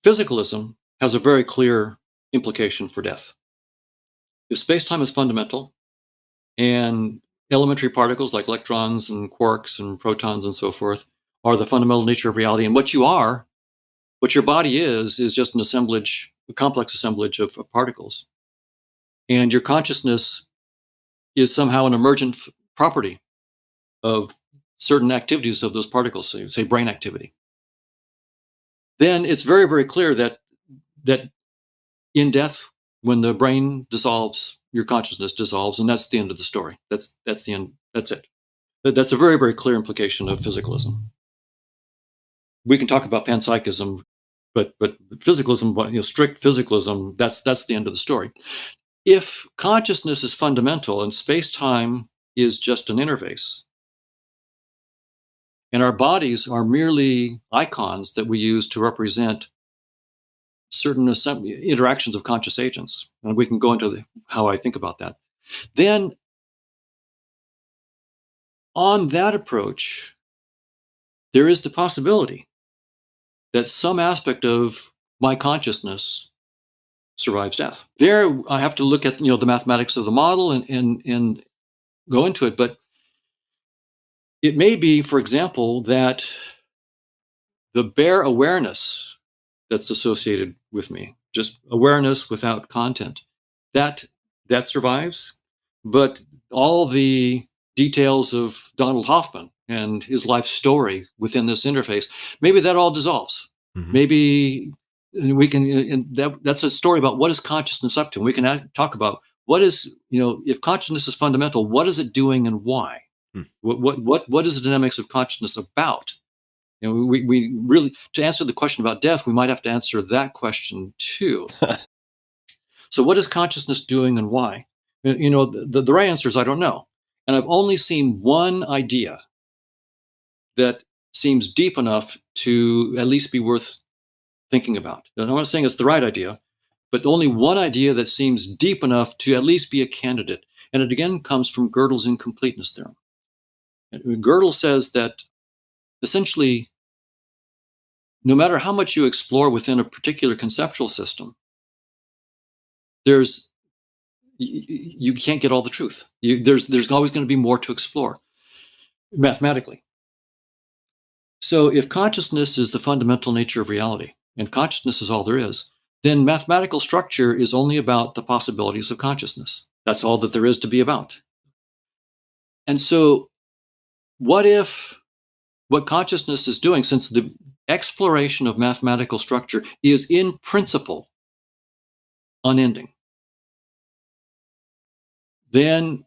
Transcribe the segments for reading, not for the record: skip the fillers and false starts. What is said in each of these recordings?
Physicalism has a very clear implication for death. If space-time is fundamental and elementary particles like electrons and quarks and protons and so forth are the fundamental nature of reality, and what your body is just an assemblage, a complex assemblage of particles. And your consciousness is somehow an emergent property of certain activities of those particles, so say brain activity. Then it's very, very clear that in death, when the brain dissolves, your consciousness dissolves, and that's the end of the story. That's the end. That's it. That's a very, very clear implication of physicalism. We can talk about panpsychism, but physicalism, strict physicalism, that's the end of the story. If consciousness is fundamental and space-time is just an interface, and our bodies are merely icons that we use to represent certain interactions of conscious agents, and we can go into how I think about that, then on that approach, there is the possibility that some aspect of my consciousness survives death. There, I have to look at the mathematics of the model and go into it, but it may be, for example, that the bare awareness that's associated with me, just awareness without content, that survives, but all the details of Donald Hoffman and his life story within this interface, maybe that all dissolves. Mm-hmm. Maybe we can, and that's a story about what is consciousness up to. And we can talk about what is, if consciousness is fundamental, what is it doing and why? What is the dynamics of consciousness about? We really, to answer the question about death, we might have to answer that question too. So what is consciousness doing and why? The right answer is I don't know. And I've only seen one idea that seems deep enough to at least be worth thinking about. And I'm not saying it's the right idea, but only one idea that seems deep enough to at least be a candidate. And it again comes from Gödel's incompleteness theorem. Gödel says that essentially, no matter how much you explore within a particular conceptual system, you can't get all the truth. There's always going to be more to explore mathematically. So if consciousness is the fundamental nature of reality, and consciousness is all there is, then mathematical structure is only about the possibilities of consciousness. That's all that there is to be about. And so what if what consciousness is doing, since the exploration of mathematical structure is in principle unending, then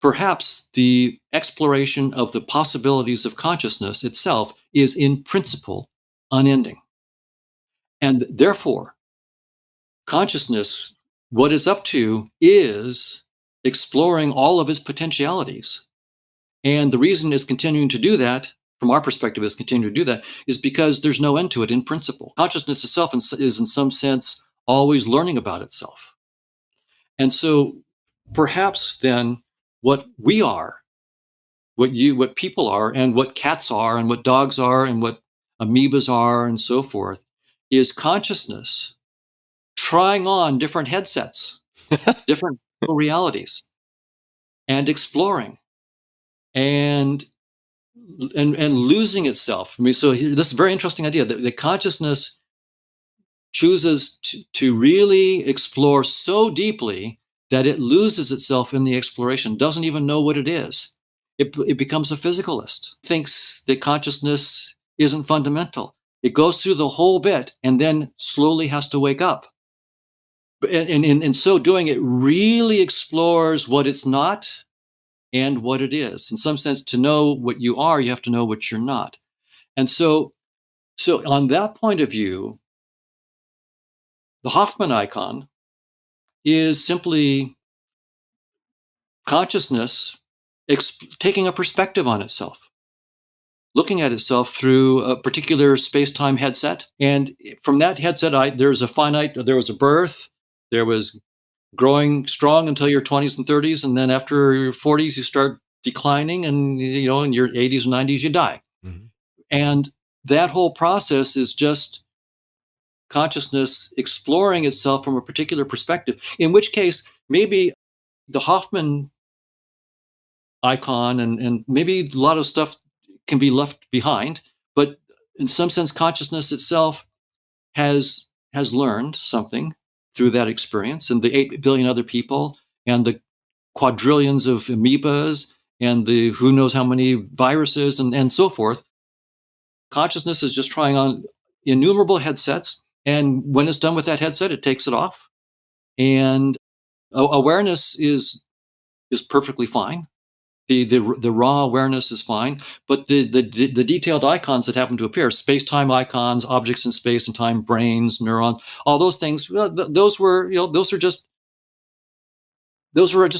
perhaps the exploration of the possibilities of consciousness itself is in principle unending. And therefore, consciousness, what it's up to is exploring all of its potentialities. And the reason it's continuing to do that, from our perspective, is continuing to do that, is because there's no end to it in principle. Consciousness itself is in some sense always learning about itself. And so perhaps then what we are, what people are, and what cats are, and what dogs are, and what amoebas are, and so forth, is consciousness trying on different headsets, different realities, and exploring and losing itself. I mean, so this is a very interesting idea that the consciousness chooses to really explore so deeply that it loses itself in the exploration, doesn't even know what it is. It becomes a physicalist, thinks that consciousness isn't fundamental. It goes through the whole bit and then slowly has to wake up. And in so doing, it really explores what it's not and what it is. In some sense, to know what you are, you have to know what you're not. And so on that point of view, the Hoffman icon is simply consciousness taking a perspective on itself, looking at itself through a particular space-time headset. And from that headset, there was a birth, there was growing strong until your 20s and 30s, and then after your 40s, you start declining, and in your 80s and 90s, you die. Mm-hmm. And that whole process is just consciousness exploring itself from a particular perspective, in which case maybe the Hoffman icon and maybe a lot of stuff can be left behind, but in some sense consciousness itself has learned something through that experience, and the 8 billion other people and the quadrillions of amoebas and the who knows how many viruses and so forth. Consciousness is just trying on innumerable headsets, and when it's done with that headset it takes it off, and awareness is perfectly fine. The raw awareness is fine, but the detailed icons that happen to appear, space-time icons, objects in space and time, brains, neurons, all those things, well, those were, those were just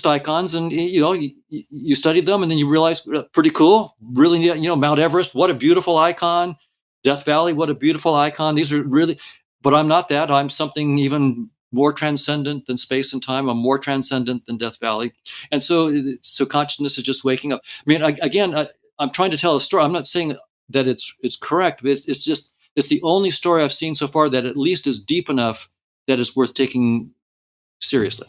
icons, and you studied them and then you realize, pretty cool, really neat, Mount Everest, what a beautiful icon. Death Valley, what a beautiful icon. These are really, but I'm not that. I'm something even more transcendent than space and time. I'm more transcendent than Death Valley. And so consciousness is just waking up. I mean, I'm trying to tell a story. I'm not saying that it's correct, but it's the only story I've seen so far that at least is deep enough that is worth taking seriously.